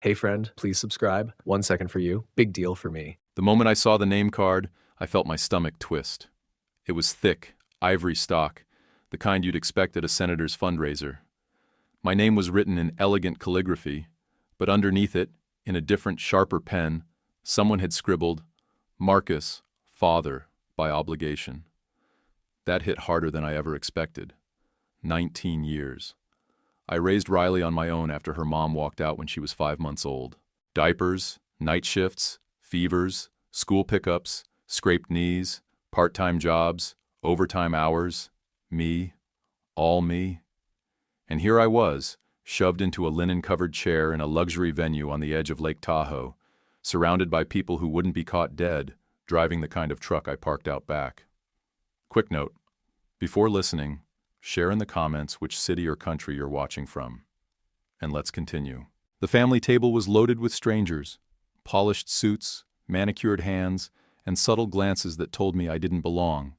Hey friend, please subscribe. 1 second for you. Big deal for me. The moment I saw the name card, I felt my stomach twist. It was thick, ivory stock, the kind you'd expect at a senator's fundraiser. My name was written in elegant calligraphy, but underneath it, in a different, sharper pen, someone had scribbled, Marcus, father, by obligation. That hit harder than I ever expected. 19 years. I raised Riley on my own after her mom walked out when she was 5 months old. Diapers, night shifts, fevers, school pickups, scraped knees, part-time jobs, overtime hours, me, all me. And here I was, shoved into a linen-covered chair in a luxury venue on the edge of Lake Tahoe, surrounded by people who wouldn't be caught dead, driving the kind of truck I parked out back. Quick note, before listening, share in the comments which city or country you're watching from. And let's continue. The family table was loaded with strangers, polished suits, manicured hands, and subtle glances that told me I didn't belong.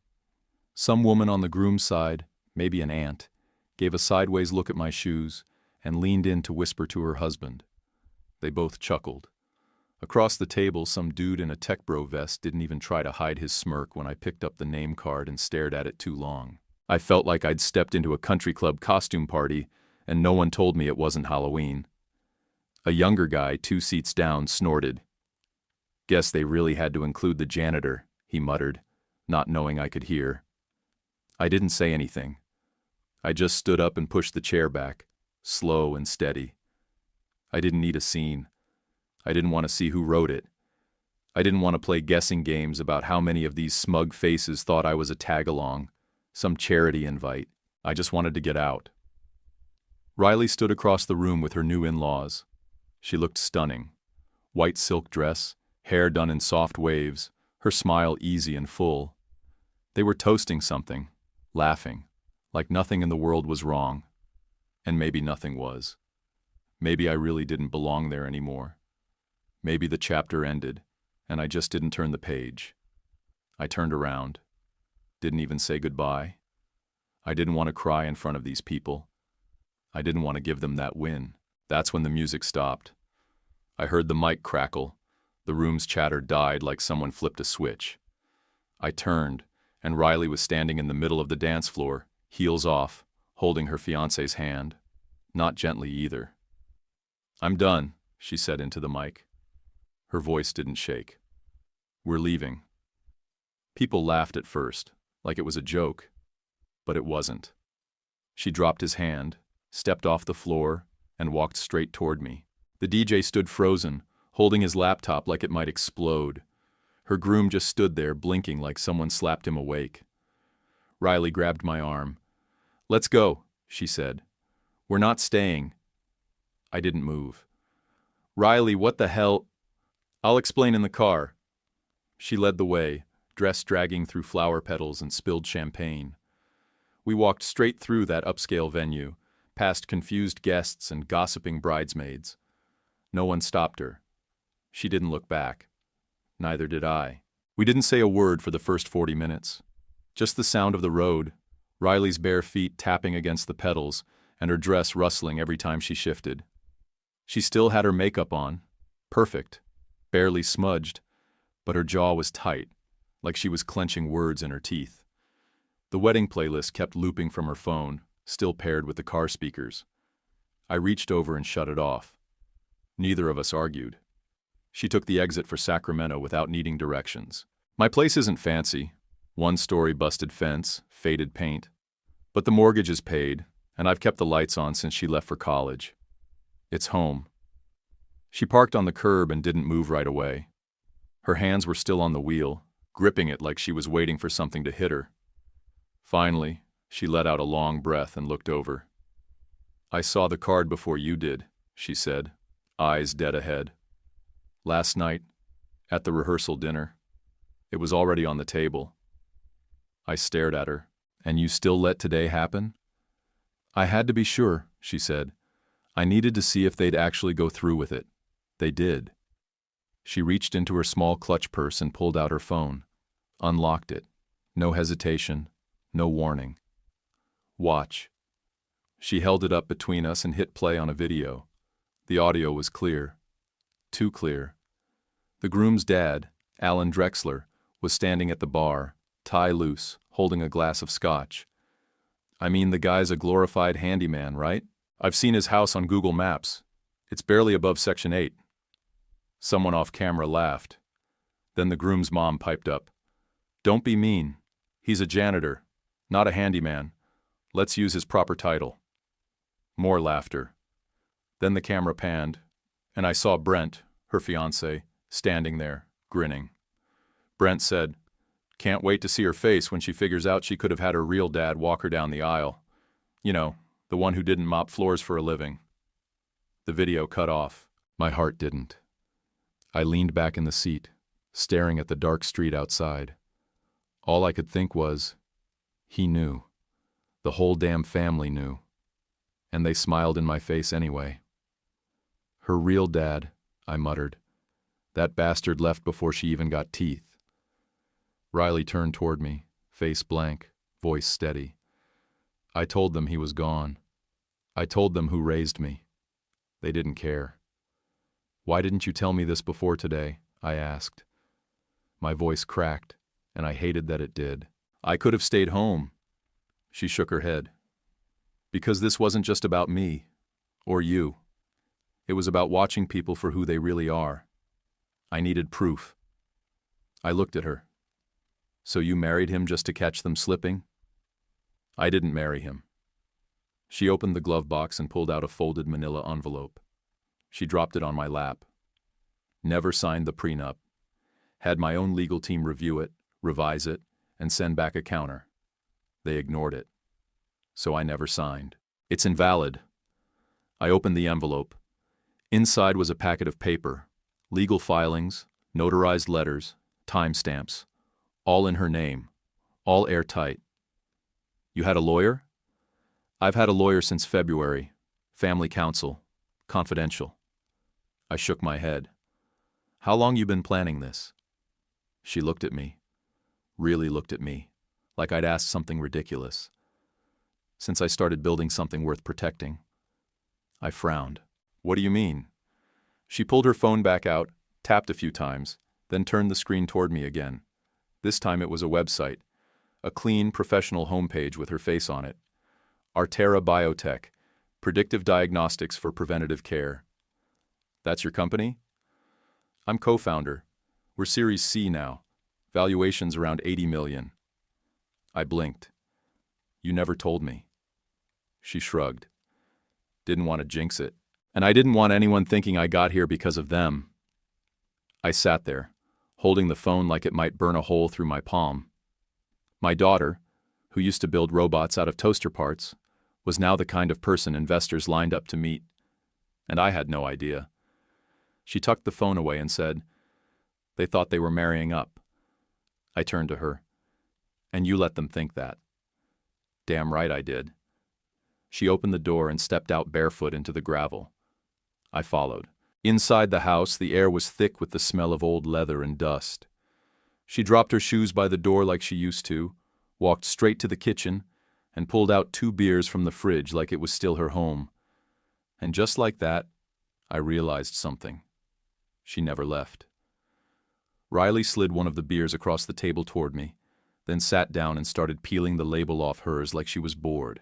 Some woman on the groom's side, maybe an aunt, gave a sideways look at my shoes and leaned in to whisper to her husband. They both chuckled. Across the table, some dude in a tech bro vest didn't even try to hide his smirk when I picked up the name card and stared at it too long. I felt like I'd stepped into a country club costume party, and no one told me it wasn't Halloween. A younger guy, 2 seats down, snorted. Guess they really had to include the janitor, he muttered, not knowing I could hear. I didn't say anything. I just stood up and pushed the chair back, slow and steady. I didn't need a scene. I didn't want to see who wrote it. I didn't want to play guessing games about how many of these smug faces thought I was a tag-along, some charity invite. I just wanted to get out. Riley stood across the room with her new in-laws. She looked stunning. White silk dress, hair done in soft waves, her smile easy and full. They were toasting something, laughing, like nothing in the world was wrong. And maybe nothing was. Maybe I really didn't belong there anymore. Maybe the chapter ended, and I just didn't turn the page. I turned around. Didn't even say goodbye. I didn't want to cry in front of these people. I didn't want to give them that win. That's when the music stopped. I heard the mic crackle. The room's chatter died like someone flipped a switch. I turned, and Riley was standing in the middle of the dance floor, heels off, holding her fiancé's hand. Not gently either. "I'm done," she said into the mic. Her voice didn't shake. "We're leaving." People laughed at first, like it was a joke. But it wasn't. She dropped his hand, stepped off the floor, and walked straight toward me. The DJ stood frozen, holding his laptop like it might explode. Her groom just stood there, blinking like someone slapped him awake. Riley grabbed my arm. "Let's go," she said. "We're not staying." I didn't move. "Riley, what the hell?" "I'll explain in the car." She led the way, dress dragging through flower petals and spilled champagne. We walked straight through that upscale venue, past confused guests and gossiping bridesmaids. No one stopped her. She didn't look back. Neither did I. We didn't say a word for the first 40 minutes. Just the sound of the road, Riley's bare feet tapping against the pedals, and her dress rustling every time she shifted. She still had her makeup on, perfect, barely smudged, but her jaw was tight, like she was clenching words in her teeth. The wedding playlist kept looping from her phone, still paired with the car speakers. I reached over and shut it off. Neither of us argued. She took the exit for Sacramento without needing directions. My place isn't fancy. 1-story busted fence, faded paint. But the mortgage is paid, and I've kept the lights on since she left for college. It's home. She parked on the curb and didn't move right away. Her hands were still on the wheel, gripping it like she was waiting for something to hit her. Finally, she let out a long breath and looked over. "I saw the card before you did," she said, eyes dead ahead. "Last night, at the rehearsal dinner. It was already on the table." I stared at her. "And you still let today happen?" "I had to be sure," she said. "I needed to see if they'd actually go through with it. They did." She reached into her small clutch purse and pulled out her phone. Unlocked it. No hesitation, no warning. "Watch." She held it up between us and hit play on a video. The audio was clear, Too clear. The groom's dad, Alan Drexler, was standing at the bar, tie loose, holding a glass of scotch. I mean, the guy's a glorified handyman, right? I've seen his house on Google Maps. It's barely above Section 8. Someone off camera laughed. Then the groom's mom piped up. Don't be mean. He's a janitor, not a handyman. Let's use his proper title. More laughter. Then the camera panned, and I saw Brent, her fiancé, standing there, grinning. Brent said, "Can't wait to see her face when she figures out she could have had her real dad walk her down the aisle. You know, the one who didn't mop floors for a living." The video cut off. My heart didn't. I leaned back in the seat, staring at the dark street outside. All I could think was, he knew. The whole damn family knew. And they smiled in my face anyway. Her real dad, I muttered. That bastard left before she even got teeth. Riley turned toward me, face blank, voice steady. I told them he was gone. I told them who raised me. They didn't care. Why didn't you tell me this before today? I asked. My voice cracked, and I hated that it did. I could have stayed home. She shook her head. Because this wasn't just about me, or you. It was about watching people for who they really are. I needed proof. I looked at her. So you married him just to catch them slipping? I didn't marry him. She opened the glove box and pulled out a folded manila envelope. She dropped it on my lap. Never signed the prenup. Had my own legal team review it, revise it, and send back a counter. They ignored it. So I never signed. It's invalid. I opened the envelope. Inside was a packet of paper, legal filings, notarized letters, timestamps, all in her name, all airtight. You had a lawyer? I've had a lawyer since February. Family counsel. Confidential. I shook my head. How long you been planning this? She looked at me. Really looked at me, like I'd asked something ridiculous. Since I started building something worth protecting. I frowned. What do you mean? She pulled her phone back out, tapped a few times, then turned the screen toward me again. This time it was a website, a clean, professional homepage with her face on it. Artera Biotech, predictive diagnostics for preventative care. That's your company? I'm co-founder. We're Series C now. Valuation's around 80 million. I blinked. You never told me. She shrugged. Didn't want to jinx it. And I didn't want anyone thinking I got here because of them. I sat there, holding the phone like it might burn a hole through my palm. My daughter, who used to build robots out of toaster parts, was now the kind of person investors lined up to meet. And I had no idea. She tucked the phone away and said, "They thought they were marrying up." I turned to her. "And you let them think that." Damn right I did. She opened the door and stepped out barefoot into the gravel. I followed. Inside the house, the air was thick with the smell of old leather and dust. She dropped her shoes by the door like she used to, walked straight to the kitchen, and pulled out 2 beers from the fridge like it was still her home. And just like that, I realized something. She never left. Riley slid one of the beers across the table toward me, then sat down and started peeling the label off hers like she was bored.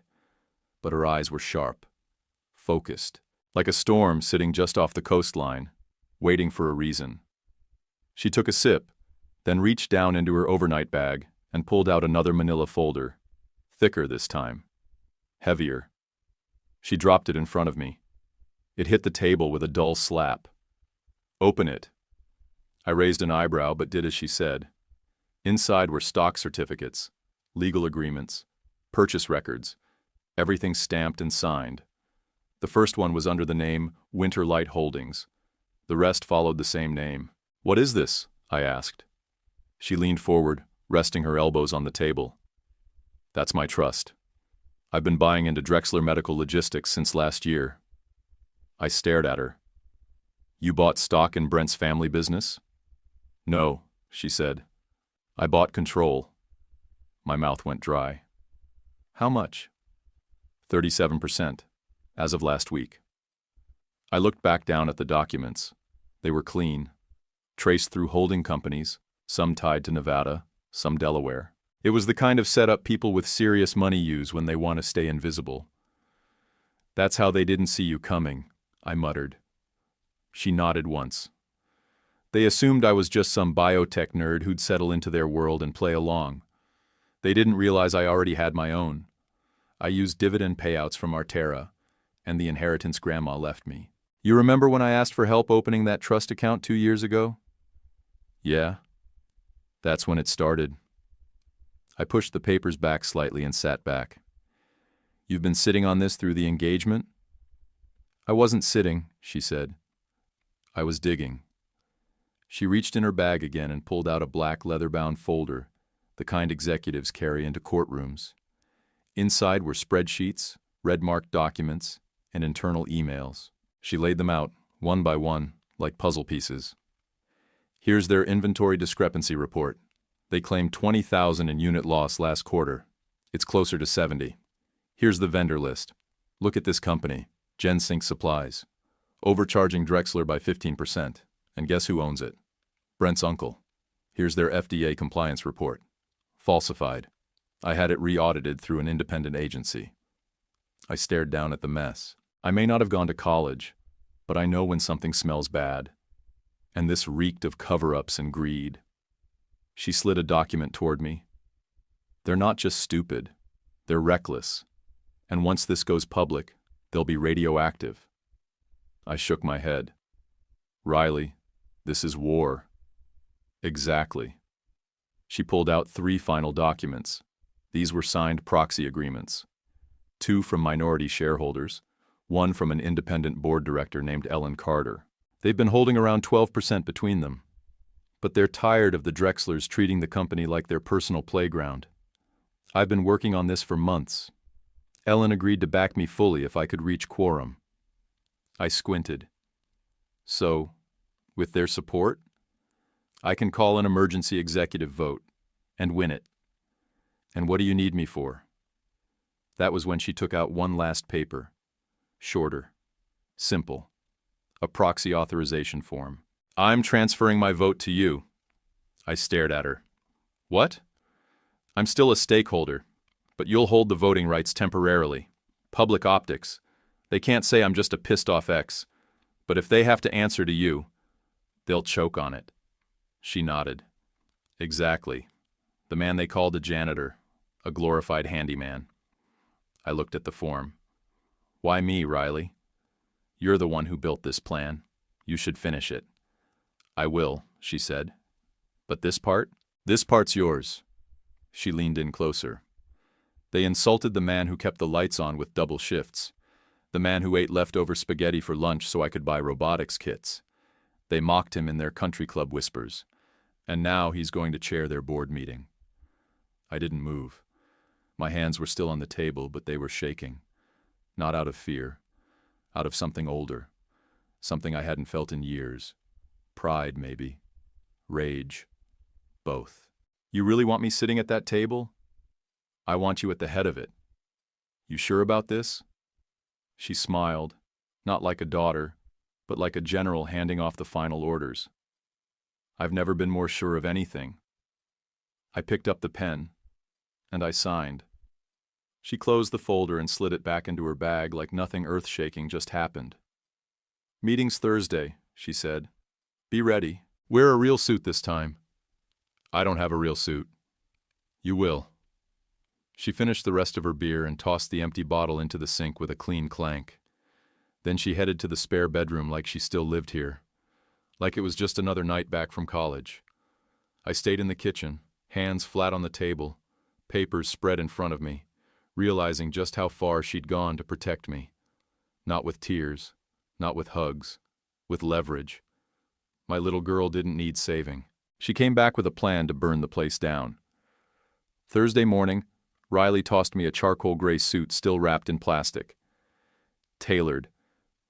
But her eyes were sharp, focused, like a storm sitting just off the coastline, waiting for a reason. She took a sip, then reached down into her overnight bag and pulled out another manila folder, thicker this time, heavier. She dropped it in front of me. It hit the table with a dull slap. "Open it." I raised an eyebrow but did as she said. Inside were stock certificates, legal agreements, purchase records, everything stamped and signed. The first one was under the name Winterlight Holdings. The rest followed the same name. "What is this?" I asked. She leaned forward, resting her elbows on the table. "That's my trust. I've been buying into Drexler Medical Logistics since last year." I stared at her. "You bought stock in Brent's family business?" "No," she said. "I bought control." My mouth went dry. "How much?" 37%, as of last week. I looked back down at the documents. They were clean, traced through holding companies, some tied to Nevada, some Delaware. It was the kind of setup people with serious money use when they want to stay invisible. "That's how they didn't see you coming," I muttered. She nodded once. "They assumed I was just some biotech nerd who'd settle into their world and play along. They didn't realize I already had my own. I used dividend payouts from Artera, and the inheritance Grandma left me. You remember when I asked for help opening that trust account 2 years ago? Yeah. That's when it started." I pushed the papers back slightly and sat back. "You've been sitting on this through the engagement?" "I wasn't sitting," she said. "I was digging." She reached in her bag again and pulled out a black leather-bound folder, the kind executives carry into courtrooms. Inside were spreadsheets, red-marked documents, and internal emails. She laid them out, one by one, like puzzle pieces. "Here's their inventory discrepancy report. They claimed 20,000 in unit loss last quarter. It's closer to 70. Here's the vendor list. Look at this company, GenSync Supplies. Overcharging Drexler by 15%. And guess who owns it? Brent's uncle. Here's their FDA compliance report. Falsified. I had it re-audited through an independent agency." I stared down at the mess. I may not have gone to college, but I know when something smells bad. And this reeked of cover-ups and greed. She slid a document toward me. "They're not just stupid. They're reckless. And once this goes public, they'll be radioactive." I shook my head. "Riley, this is war." "Exactly." She pulled out 3 final documents. These were signed proxy agreements. 2 from minority shareholders, 1 from an independent board director named Ellen Carter. They've been holding around 12% between them. But they're tired of the Drexlers treating the company like their personal playground. I've been working on this for months. Ellen agreed to back me fully if I could reach quorum. I squinted. "So, with their support, I can call an emergency executive vote and win it. And what do you need me for?" That was when she took out one last paper. Shorter. Simple. A proxy authorization form. "I'm transferring my vote to you." I stared at her. "What?" "I'm still a stakeholder, but you'll hold the voting rights temporarily. Public optics. They can't say I'm just a pissed-off ex, but if they have to answer to you, they'll choke on it." She nodded. "Exactly. The man they called a janitor, a glorified handyman." I looked at the form. "Why me, Riley? You're the one who built this plan. You should finish it." "I will," she said. "But this part? This part's yours." She leaned in closer. "They insulted the man who kept the lights on with double shifts. The man who ate leftover spaghetti for lunch so I could buy robotics kits. They mocked him in their country club whispers. And now he's going to chair their board meeting." I didn't move. My hands were still on the table, but they were shaking. Not out of fear. Out of something older. Something I hadn't felt in years. Pride, maybe. Rage. Both. "You really want me sitting at that table?" "I want you at the head of it." "You sure about this?" She smiled, not like a daughter, but like a general handing off the final orders. "I've never been more sure of anything." I picked up the pen, and I signed. She closed the folder and slid it back into her bag like nothing earth-shaking just happened. "Meeting's Thursday," she said. "Be ready. Wear a real suit this time." "I don't have a real suit." "You will." She finished the rest of her beer and tossed the empty bottle into the sink with a clean clank. Then she headed to the spare bedroom like she still lived here. Like it was just another night back from college. I stayed in the kitchen, hands flat on the table, papers spread in front of me, realizing just how far she'd gone to protect me. Not with tears, not with hugs, with leverage. My little girl didn't need saving. She came back with a plan to burn the place down. Thursday morning, Riley tossed me a charcoal gray suit still wrapped in plastic. "Tailored.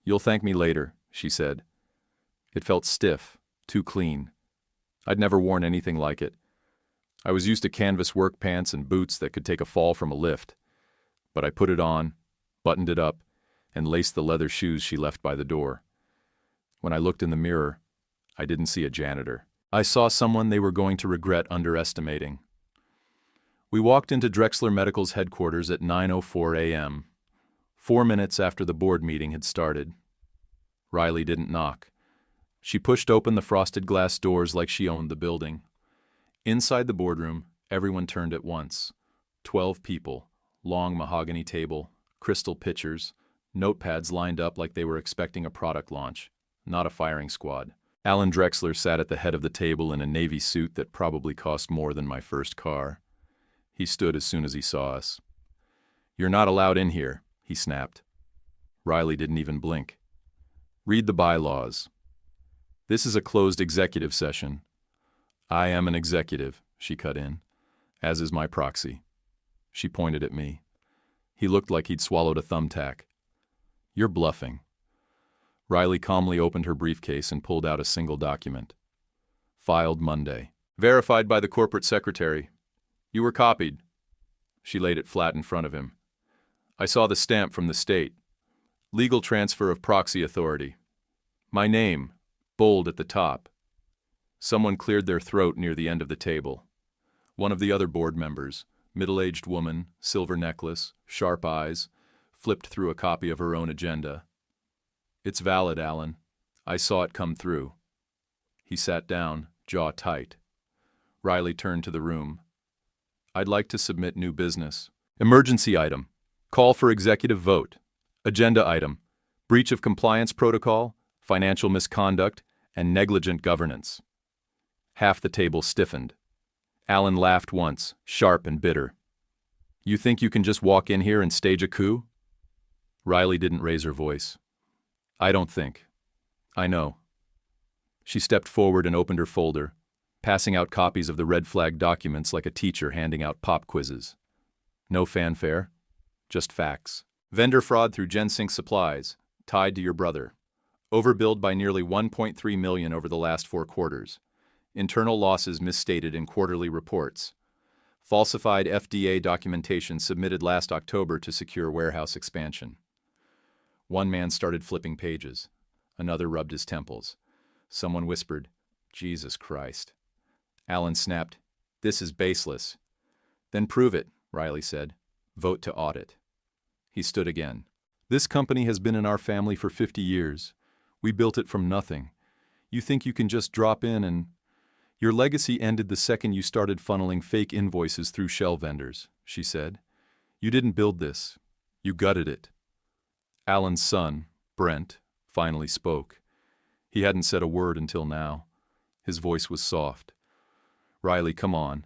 You'll thank me later," she said. It felt stiff, too clean. I'd never worn anything like it. I was used to canvas work pants and boots that could take a fall from a lift. But I put it on, buttoned it up, and laced the leather shoes she left by the door. When I looked in the mirror, I didn't see a janitor. I saw someone they were going to regret underestimating. We walked into Drexler Medical's headquarters at 9:04 a.m., 4 minutes after the board meeting had started. Riley didn't knock. She pushed open the frosted glass doors like she owned the building. Inside the boardroom, everyone turned at once. 12 people, long mahogany table, crystal pitchers, notepads lined up like they were expecting a product launch, not a firing squad. Alan Drexler sat at the head of the table in a navy suit that probably cost more than my first car. He stood as soon as he saw us. "You're not allowed in here," he snapped. Riley didn't even blink. "Read the bylaws. This is a closed executive session." "I am an executive," she cut in, "as is my proxy." She pointed at me. He looked like he'd swallowed a thumbtack. "You're bluffing." Riley calmly opened her briefcase and pulled out a single document. "Filed Monday. Verified by the corporate secretary. You were copied." She laid it flat in front of him. "I saw the stamp from the state. Legal transfer of proxy authority. My name, bold at the top." Someone cleared their throat near the end of the table. One of the other board members, middle-aged woman, silver necklace, sharp eyes, flipped through a copy of her own agenda. "It's valid, Alan. I saw it come through." He sat down, jaw tight. Riley turned to the room. "I'd like to submit new business. Emergency item. Call for executive vote. Agenda item. Breach of compliance protocol, financial misconduct, and negligent governance." Half the table stiffened. Alan laughed once, sharp and bitter. "You think you can just walk in here and stage a coup?" Riley didn't raise her voice. "I don't think. I know." She stepped forward and opened her folder, passing out copies of the red flag documents like a teacher handing out pop quizzes. No fanfare, just facts. Vendor fraud through GenSync Supplies, tied to your brother. Overbilled by nearly $1.3 million over the last 4 quarters. Internal losses misstated in quarterly reports. Falsified FDA documentation submitted last October to secure warehouse expansion. One man started flipping pages. Another rubbed his temples. Someone whispered, "Jesus Christ." Alan snapped, "This is baseless." "Then prove it," Riley said. "Vote to audit." He stood again. "This company has been in our family for 50 years. We built it from nothing. You think you can just drop in and... Your legacy ended the second you started funneling fake invoices through shell vendors," she said. "You didn't build this. You gutted it." Alan's son, Brent, finally spoke. He hadn't said a word until now. His voice was soft. "Riley, come on.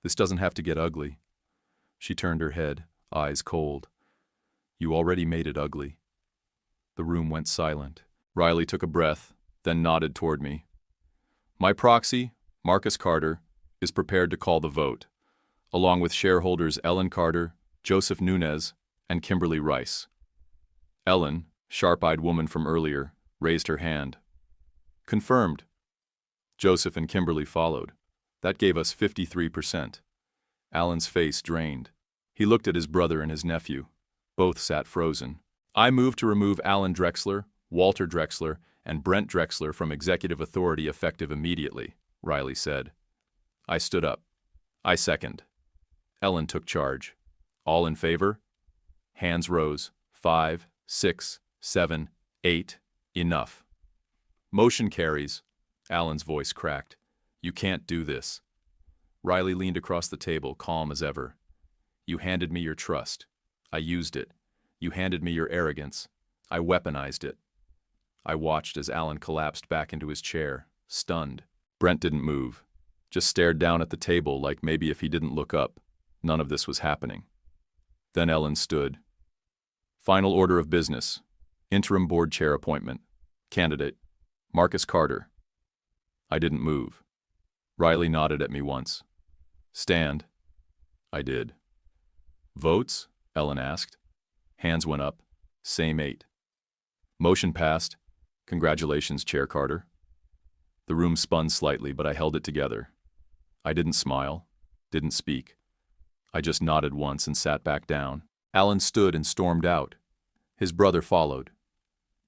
This doesn't have to get ugly." She turned her head, eyes cold. "You already made it ugly." The room went silent. Riley took a breath, then nodded toward me. "My proxy, Marcus Carter, is prepared to call the vote, along with shareholders Ellen Carter, Joseph Nunez, and Kimberly Rice." Ellen, sharp-eyed woman from earlier, raised her hand. "Confirmed." Joseph and Kimberly followed. That gave us 53%. Alan's face drained. He looked at his brother and his nephew. Both sat frozen. "I move to remove Alan Drexler, Walter Drexler, and Brent Drexler from executive authority effective immediately," Riley said. I stood up. "I second." Ellen took charge. "All in favor?" Hands rose. 5, 6, 7, 8. Enough. "Motion carries." Alan's voice cracked. "You can't do this." Riley leaned across the table, calm as ever. "You handed me your trust. I used it. You handed me your arrogance. I weaponized it." I watched as Alan collapsed back into his chair, stunned. Brent didn't move, just stared down at the table like maybe if he didn't look up, none of this was happening. Then Ellen stood. "Final order of business. Interim board chair appointment. Candidate, Marcus Carter." I didn't move. Riley nodded at me once. "Stand." I did. "Votes?" Ellen asked. Hands went up. Same 8. Motion passed. "Congratulations, Chair Carter." The room spun slightly, but I held it together. I didn't smile, didn't speak. I just nodded once and sat back down. Alan stood and stormed out. His brother followed.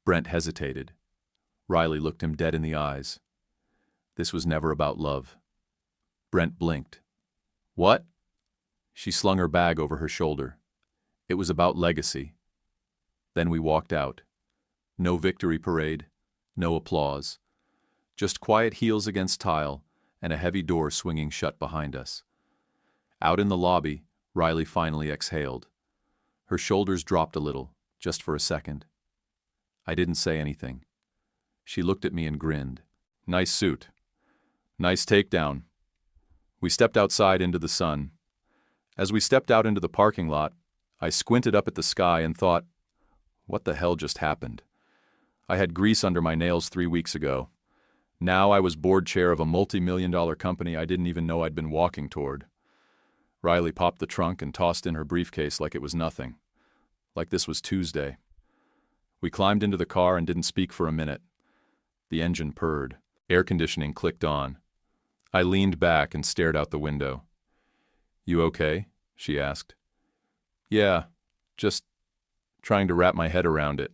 Brent hesitated. Riley looked him dead in the eyes. This was never about love. Brent blinked. What? She slung her bag over her shoulder. It was about legacy. Then we walked out. No victory parade, no applause. Just quiet heels against tile and a heavy door swinging shut behind us. Out in the lobby, Riley finally exhaled. Her shoulders dropped a little, just for a second. I didn't say anything. She looked at me and grinned. Nice suit. Nice takedown. We stepped outside into the sun. As we stepped out into the parking lot, I squinted up at the sky and thought, what the hell just happened? I had grease under my nails 3 weeks ago. Now I was board chair of a multi-million-dollar company I didn't even know I'd been walking toward. Riley popped the trunk and tossed in her briefcase like it was nothing. Like this was Tuesday. We climbed into the car and didn't speak for a minute. The engine purred. Air conditioning clicked on. I leaned back and stared out the window. You okay? She asked. Yeah, just trying to wrap my head around it.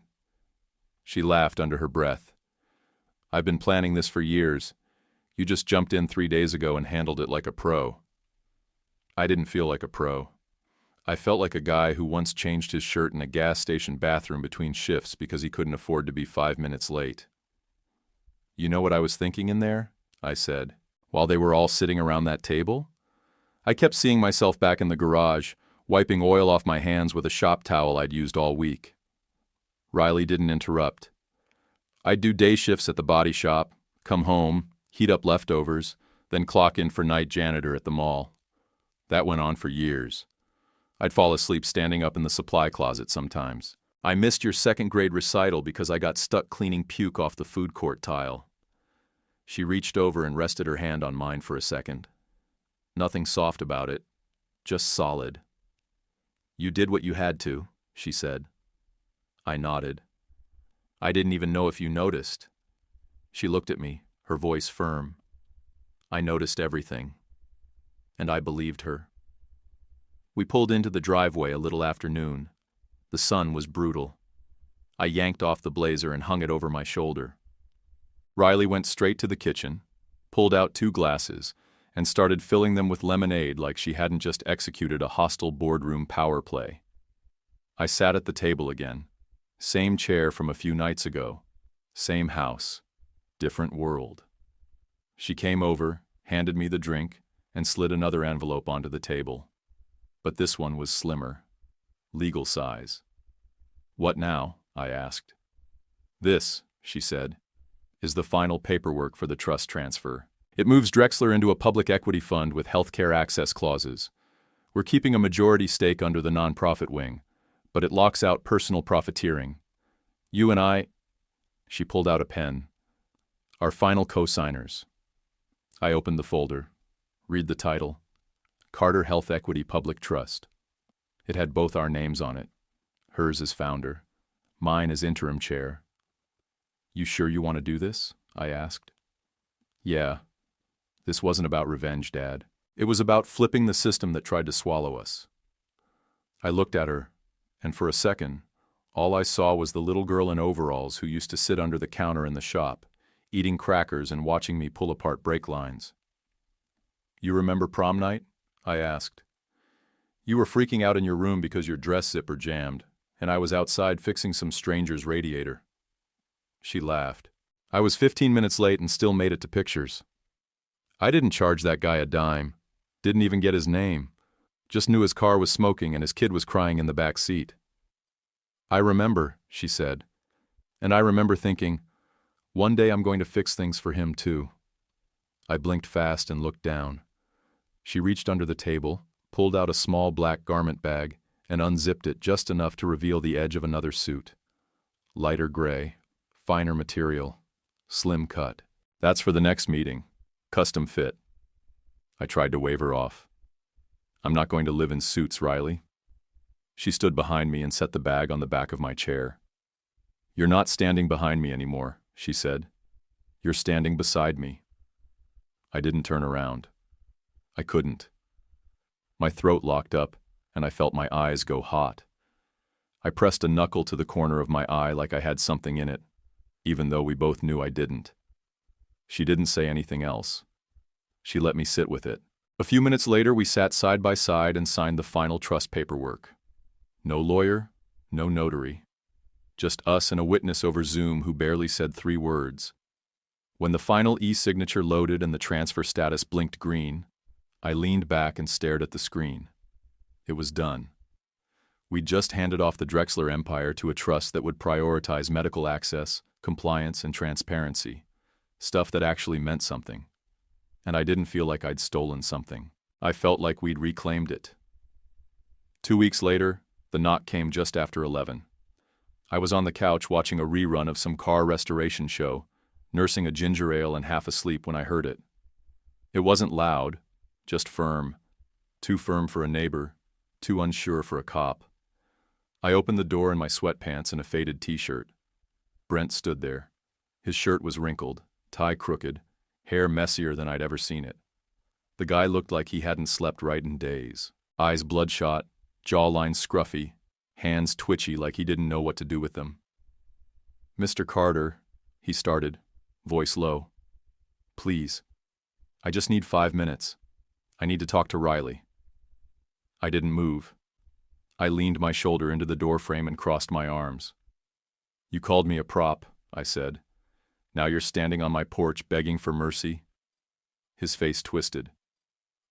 She laughed under her breath. I've been planning this for years. You just jumped in 3 days ago and handled it like a pro. I didn't feel like a pro. I felt like a guy who once changed his shirt in a gas station bathroom between shifts because he couldn't afford to be 5 minutes late. You know what I was thinking in there? I said, while they were all sitting around that table. I kept seeing myself back in the garage, wiping oil off my hands with a shop towel I'd used all week. Riley didn't interrupt. I'd do day shifts at the body shop, come home, heat up leftovers, then clock in for night janitor at the mall. That went on for years. I'd fall asleep standing up in the supply closet sometimes. I missed your second-grade recital because I got stuck cleaning puke off the food court tile. She reached over and rested her hand on mine for a second. Nothing soft about it, just solid. You did what you had to, she said. I nodded. I didn't even know if you noticed. She looked at me, her voice firm. I noticed everything. And I believed her. We pulled into the driveway a little after noon. The sun was brutal. I yanked off the blazer and hung it over my shoulder. Riley went straight to the kitchen, pulled out 2 glasses, and started filling them with lemonade like she hadn't just executed a hostile boardroom power play. I sat at the table again. Same chair from a few nights ago. Same house. Different world. She came over, handed me the drink, and slid another envelope onto the table. But this one was slimmer. Legal size. What now? I asked. This, she said, is the final paperwork for the trust transfer. It moves Drexler into a public equity fund with healthcare access clauses. We're keeping a majority stake under the nonprofit wing, but it locks out personal profiteering. You and I, she pulled out a pen, are final co-signers. I opened the folder. Read the title. Carter Health Equity Public Trust. It had both our names on it. Hers as founder. Mine as interim chair. You sure you want to do this? I asked. Yeah. This wasn't about revenge, Dad. It was about flipping the system that tried to swallow us. I looked at her, and for a second, all I saw was the little girl in overalls who used to sit under the counter in the shop, eating crackers and watching me pull apart brake lines. You remember prom night? I asked. You were freaking out in your room because your dress zipper jammed, and I was outside fixing some stranger's radiator. She laughed. I was 15 minutes late and still made it to pictures. I didn't charge that guy a dime. Didn't even get his name. Just knew his car was smoking and his kid was crying in the back seat. I remember, she said. And I remember thinking, one day I'm going to fix things for him too. I blinked fast and looked down. She reached under the table, pulled out a small black garment bag, and unzipped it just enough to reveal the edge of another suit. Lighter gray, finer material, slim cut. That's for the next meeting. Custom fit. I tried to wave her off. I'm not going to live in suits, Riley. She stood behind me and set the bag on the back of my chair. You're not standing behind me anymore, she said. You're standing beside me. I didn't turn around. I couldn't. My throat locked up, and I felt my eyes go hot. I pressed a knuckle to the corner of my eye like I had something in it, even though we both knew I didn't. She didn't say anything else. She let me sit with it. A few minutes later, we sat side by side and signed the final trust paperwork. No lawyer, no notary. Just us and a witness over Zoom who barely said 3 words. When the final e-signature loaded and the transfer status blinked green, I leaned back and stared at the screen. It was done. We'd just handed off the Drexler empire to a trust that would prioritize medical access, compliance, and transparency. Stuff that actually meant something. And I didn't feel like I'd stolen something. I felt like we'd reclaimed it. 2 weeks later, the knock came just after 11. I was on the couch watching a rerun of some car restoration show, nursing a ginger ale and half asleep when I heard it. It wasn't loud, just firm. Too firm for a neighbor, too unsure for a cop. I opened the door in my sweatpants and a faded t-shirt. Brent stood there. His shirt was wrinkled, tie crooked, hair messier than I'd ever seen it. The guy looked like he hadn't slept right in days. Eyes bloodshot, jawline scruffy, hands twitchy like he didn't know what to do with them. "Mr. Carter," he started, voice low. "Please. I just need 5 minutes. I need to talk to Riley." I didn't move. I leaned my shoulder into the doorframe and crossed my arms. "You called me a prop," I said. "Now you're standing on my porch begging for mercy?" His face twisted.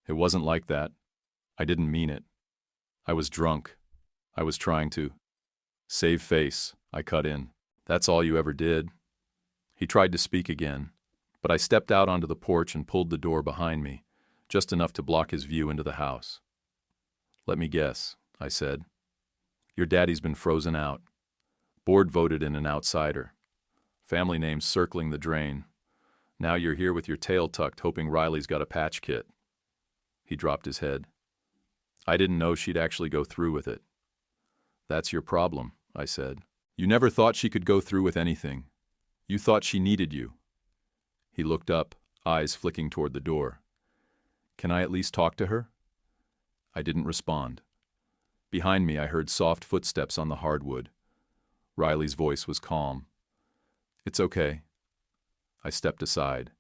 "It wasn't like that. I didn't mean it. I was drunk. I was trying to save face," I cut in. "That's all you ever did." He tried to speak again, but I stepped out onto the porch and pulled the door behind me, just enough to block his view into the house. "Let me guess," I said. "Your daddy's been frozen out. Board voted in an outsider. Family names circling the drain. Now you're here with your tail tucked, hoping Riley's got a patch kit." He dropped his head. "I didn't know she'd actually go through with it." "That's your problem," I said. "You never thought she could go through with anything. You thought she needed you." He looked up, eyes flicking toward the door. "Can I at least talk to her?" I didn't respond. Behind me, I heard soft footsteps on the hardwood. Riley's voice was calm. "It's okay." I stepped aside.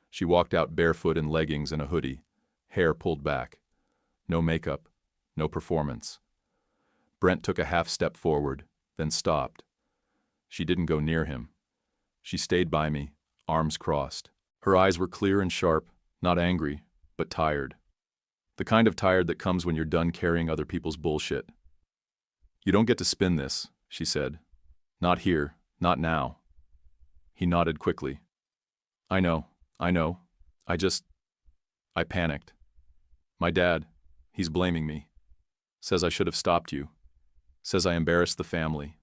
She walked out barefoot in leggings and a hoodie, hair pulled back. No makeup, no performance. Brent took a half step forward, then stopped. She didn't go near him. She stayed by me, arms crossed. Her eyes were clear and sharp, not angry, but tired. The kind of tired that comes when you're done carrying other people's bullshit. "You don't get to spin this," she said. "Not here, not now." He nodded quickly. I know. I panicked. "My dad, he's blaming me. Says I should have stopped you. Says I embarrassed the family."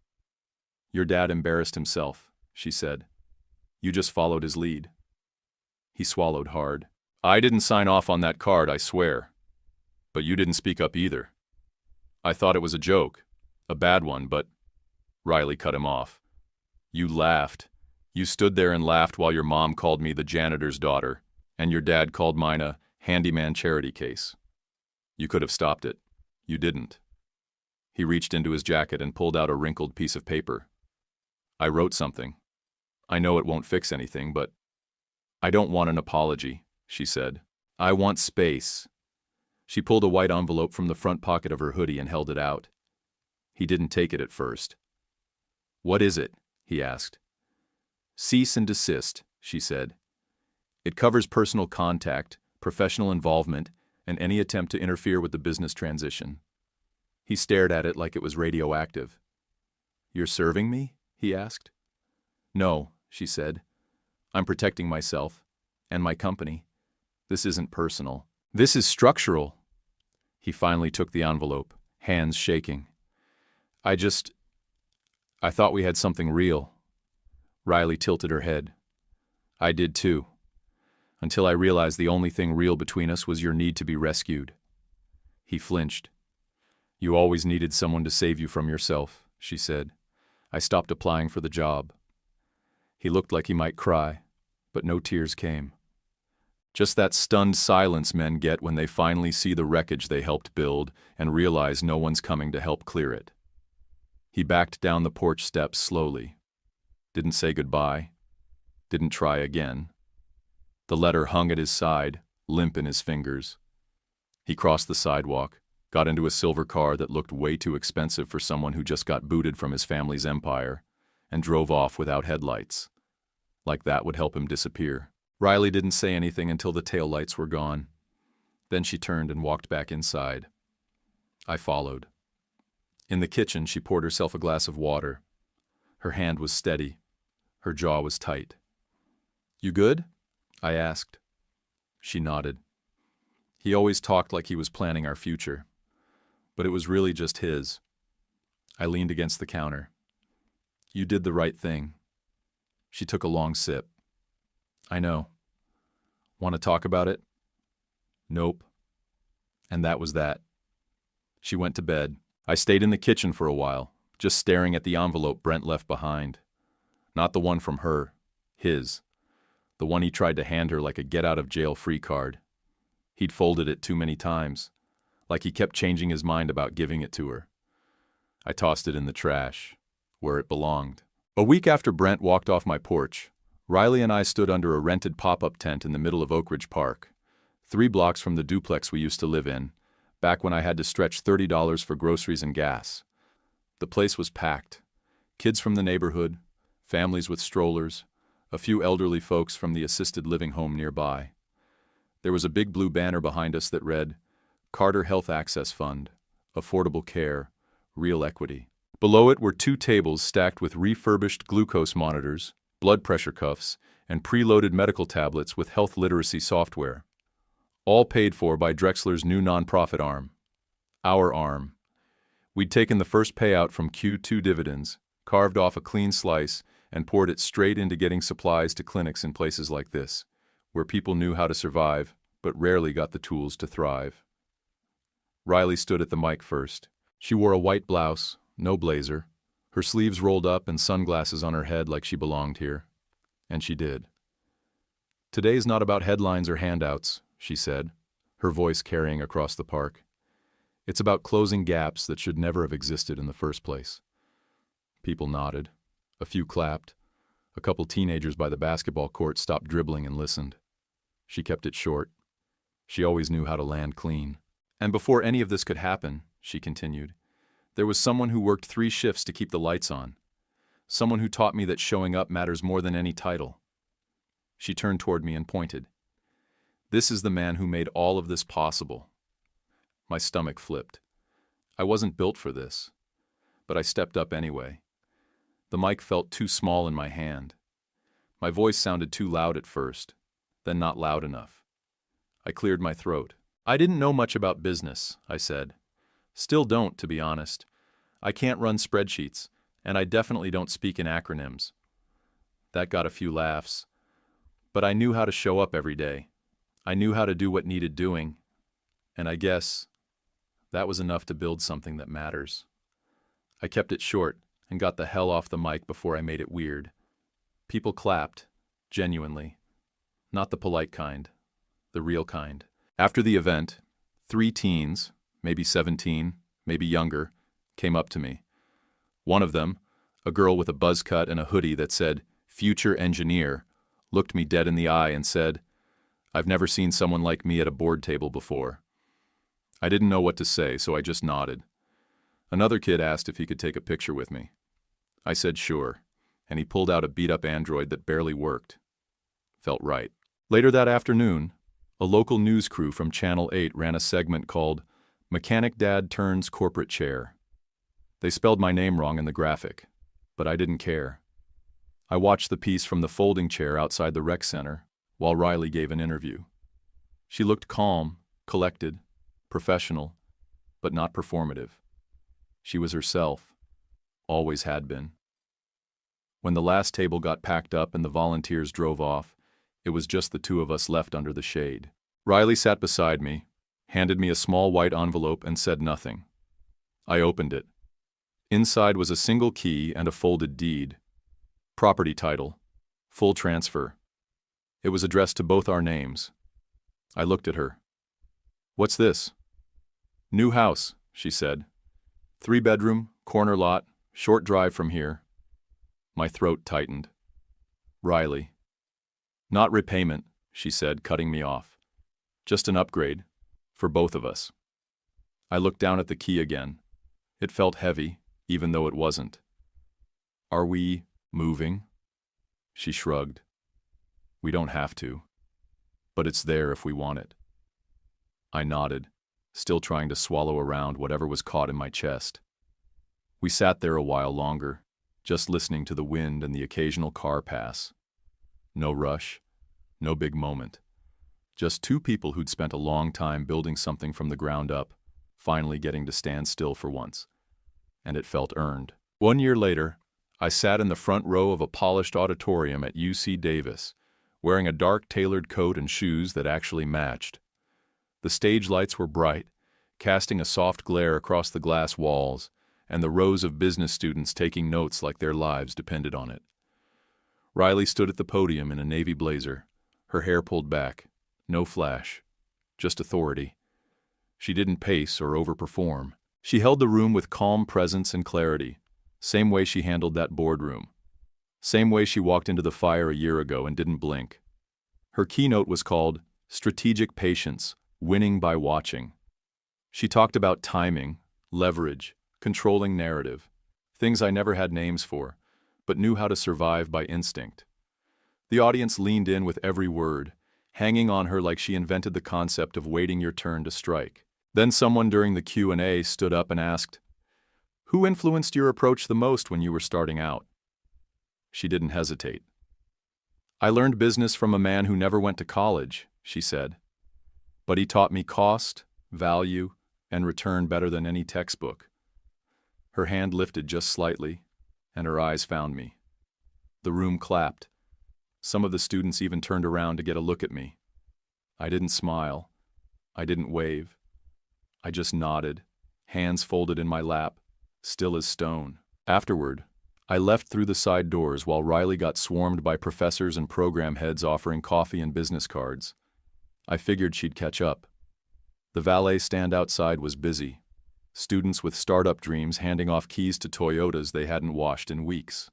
"Your dad embarrassed himself," she said. "You just followed his lead." He swallowed hard. "I didn't sign off on that card, I swear. But you didn't speak up either. I thought it was a joke, a bad one, but—" Riley cut him off. "You laughed. You stood there and laughed while your mom called me the janitor's daughter, and your dad called mine a handyman charity case. You could have stopped it. You didn't." He reached into his jacket and pulled out a wrinkled piece of paper. "I wrote something. I know it won't fix anything, but—" "I don't want an apology," she said. "I want space." She pulled a white envelope from the front pocket of her hoodie and held it out. He didn't take it at first. "What is it?" he asked. "Cease and desist," she said. "It covers personal contact, professional involvement, and any attempt to interfere with the business transition." He stared at it like it was radioactive. "You're serving me?" he asked. "No," she said. "I'm protecting myself, and my company. This isn't personal. This is structural." He finally took the envelope, hands shaking. I thought we had something real." Riley tilted her head. "I did too. Until I realized the only thing real between us was your need to be rescued." He flinched. "You always needed someone to save you from yourself," she said. "I stopped applying for the job." He looked like he might cry, but no tears came. Just that stunned silence men get when they finally see the wreckage they helped build and realize no one's coming to help clear it. He backed down the porch steps slowly. Didn't say goodbye. Didn't try again. The letter hung at his side, limp in his fingers. He crossed the sidewalk, got into a silver car that looked way too expensive for someone who just got booted from his family's empire, and drove off without headlights. Like that would help him disappear. Riley didn't say anything until the taillights were gone. Then she turned and walked back inside. I followed. In the kitchen, she poured herself a glass of water. Her hand was steady. Her jaw was tight. "You good?" I asked. She nodded. He always talked like he was planning our future, but it was really just his. I leaned against the counter. "You did the right thing." She took a long sip. "I know." "Want to talk about it?" "Nope." And that was that. She went to bed. I stayed in the kitchen for a while, just staring at the envelope Brent left behind. Not the one from her, his. The one he tried to hand her like a get-out-of-jail-free card. He'd folded it too many times, like he kept changing his mind about giving it to her. I tossed it in the trash, where it belonged. A week after Brent walked off my porch, Riley and I stood under a rented pop-up tent in the middle of Oak Ridge Park, 3 blocks from the duplex we used to live in, back when I had to stretch $30 for groceries and gas. The place was packed. Kids from the neighborhood, families with strollers, a few elderly folks from the assisted living home nearby. There was a big blue banner behind us that read, "Carter Health Access Fund, Affordable Care, Real Equity." Below it were 2 tables stacked with refurbished glucose monitors, blood pressure cuffs, and preloaded medical tablets with health literacy software. All paid for by Drexler's new nonprofit arm. Our arm. We'd taken the first payout from Q2 dividends, carved off a clean slice, and poured it straight into getting supplies to clinics in places like this, where people knew how to survive, but rarely got the tools to thrive. Riley stood at the mic first. She wore a white blouse, no blazer, her sleeves rolled up and sunglasses on her head like she belonged here. And she did. "Today's not about headlines or handouts," she said, her voice carrying across the park. "It's about closing gaps that should never have existed in the first place." People nodded. A few clapped. A couple teenagers by the basketball court stopped dribbling and listened. She kept it short. She always knew how to land clean. "And before any of this could happen," she continued, "there was someone who worked 3 shifts to keep the lights on. Someone who taught me that showing up matters more than any title." She turned toward me and pointed. "This is the man who made all of this possible." My stomach flipped. I wasn't built for this, but I stepped up anyway. The mic felt too small in my hand. My voice sounded too loud at first, then not loud enough. I cleared my throat. "I didn't know much about business," I said. "Still don't, to be honest. I can't run spreadsheets, and I definitely don't speak in acronyms." That got a few laughs. But I knew how to show up every day. I knew how to do what needed doing, and I guess that was enough to build something that matters. I kept it short and got the hell off the mic before I made it weird. People clapped, genuinely. Not the polite kind, the real kind. After the event, 3 teens, maybe 17, maybe younger, came up to me. One of them, a girl with a buzz cut and a hoodie that said, "Future Engineer," looked me dead in the eye and said, "I've never seen someone like me at a board table before." I didn't know what to say, so I just nodded. Another kid asked if he could take a picture with me. I said sure, and he pulled out a beat-up Android that barely worked. Felt right. Later that afternoon, a local news crew from Channel 8 ran a segment called "Mechanic Dad Turns Corporate Chair." They spelled my name wrong in the graphic, but I didn't care. I watched the piece from the folding chair outside the rec center while Riley gave an interview. She looked calm, collected, professional, but not performative. She was herself, always had been. When the last table got packed up and the volunteers drove off, it was just the 2 of us left under the shade. Riley sat beside me, handed me a small white envelope and said nothing. I opened it. Inside was a single key and a folded deed. Property title, full transfer. It was addressed to both our names. I looked at her. "What's this?" "New house," she said. 3-bedroom, corner lot, short drive from here. My throat tightened. "Riley." "Not repayment," she said, cutting me off. Just an upgrade. For both of us. I looked down at the key again. It felt heavy, even though it wasn't. Are we moving? She shrugged. We don't have to. But it's there if we want it. I nodded, still trying to swallow around whatever was caught in my chest. We sat there a while longer, just listening to the wind and the occasional car pass. No rush, no big moment. Just two people who'd spent a long time building something from the ground up, finally getting to stand still for once. And it felt earned. 1 year later, I sat in the front row of a polished auditorium at UC Davis, wearing a dark tailored coat and shoes that actually matched. The stage lights were bright, casting a soft glare across the glass walls, and the rows of business students taking notes like their lives depended on it. Riley stood at the podium in a navy blazer, her hair pulled back. No flash, just authority. She didn't pace or overperform. She held the room with calm presence and clarity, same way she handled that boardroom. Same way she walked into the fire a year ago and didn't blink. Her keynote was called Strategic Patience, Winning by Watching. She talked about timing, leverage, controlling narrative, things I never had names for, but knew how to survive by instinct. The audience leaned in with every word, hanging on her like she invented the concept of waiting your turn to strike. Then someone during the Q&A stood up and asked, "Who influenced your approach the most when you were starting out?" She didn't hesitate. "I learned business from a man who never went to college," she said. "But he taught me cost, value, and return better than any textbook." Her hand lifted just slightly, and her eyes found me. The room clapped. Some of the students even turned around to get a look at me. I didn't smile. I didn't wave. I just nodded, hands folded in my lap, still as stone. Afterward, I left through the side doors while Riley got swarmed by professors and program heads offering coffee and business cards. I figured she'd catch up. The valet stand outside was busy. Students with startup dreams handing off keys to Toyotas they hadn't washed in weeks.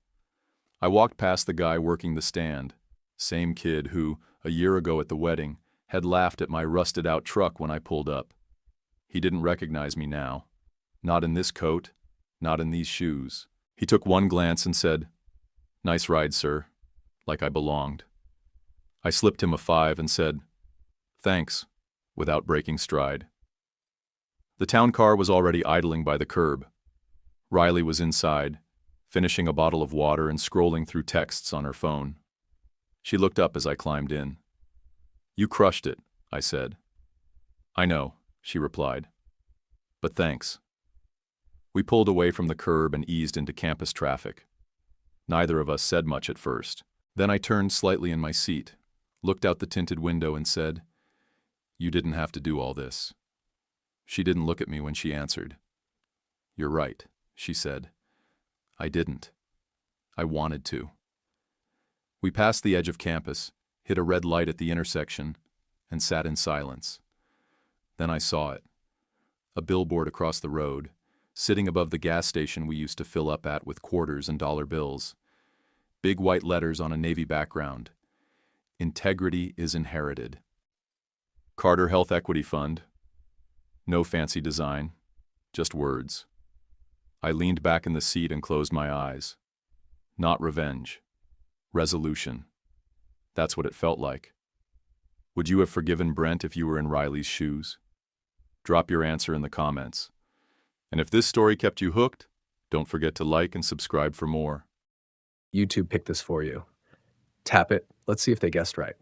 I walked past the guy working the stand, same kid who, a year ago at the wedding, had laughed at my rusted-out truck when I pulled up. He didn't recognize me now. Not in this coat, not in these shoes. He took one glance and said, "Nice ride, sir," like I belonged. I slipped him a 5 and said, "Thanks," without breaking stride. The town car was already idling by the curb. Riley was inside, finishing a bottle of water and scrolling through texts on her phone. She looked up as I climbed in. "You crushed it," I said. "I know," she replied. "But thanks." We pulled away from the curb and eased into campus traffic. Neither of us said much at first. Then I turned slightly in my seat, looked out the tinted window and said, "You didn't have to do all this." She didn't look at me when she answered. "You're right," she said. "I didn't. I wanted to." We passed the edge of campus, hit a red light at the intersection, and sat in silence. Then I saw it. A billboard across the road, sitting above the gas station we used to fill up at with quarters and dollar bills. Big white letters on a navy background. Integrity is inherited. Carter Health Equity Fund. No fancy design, just words. I leaned back in the seat and closed my eyes. Not revenge. Resolution. That's what it felt like. Would you have forgiven Brent if you were in Riley's shoes? Drop your answer in the comments. And if this story kept you hooked, don't forget to like and subscribe for more. YouTube picked this for you. Tap it. Let's see if they guessed right.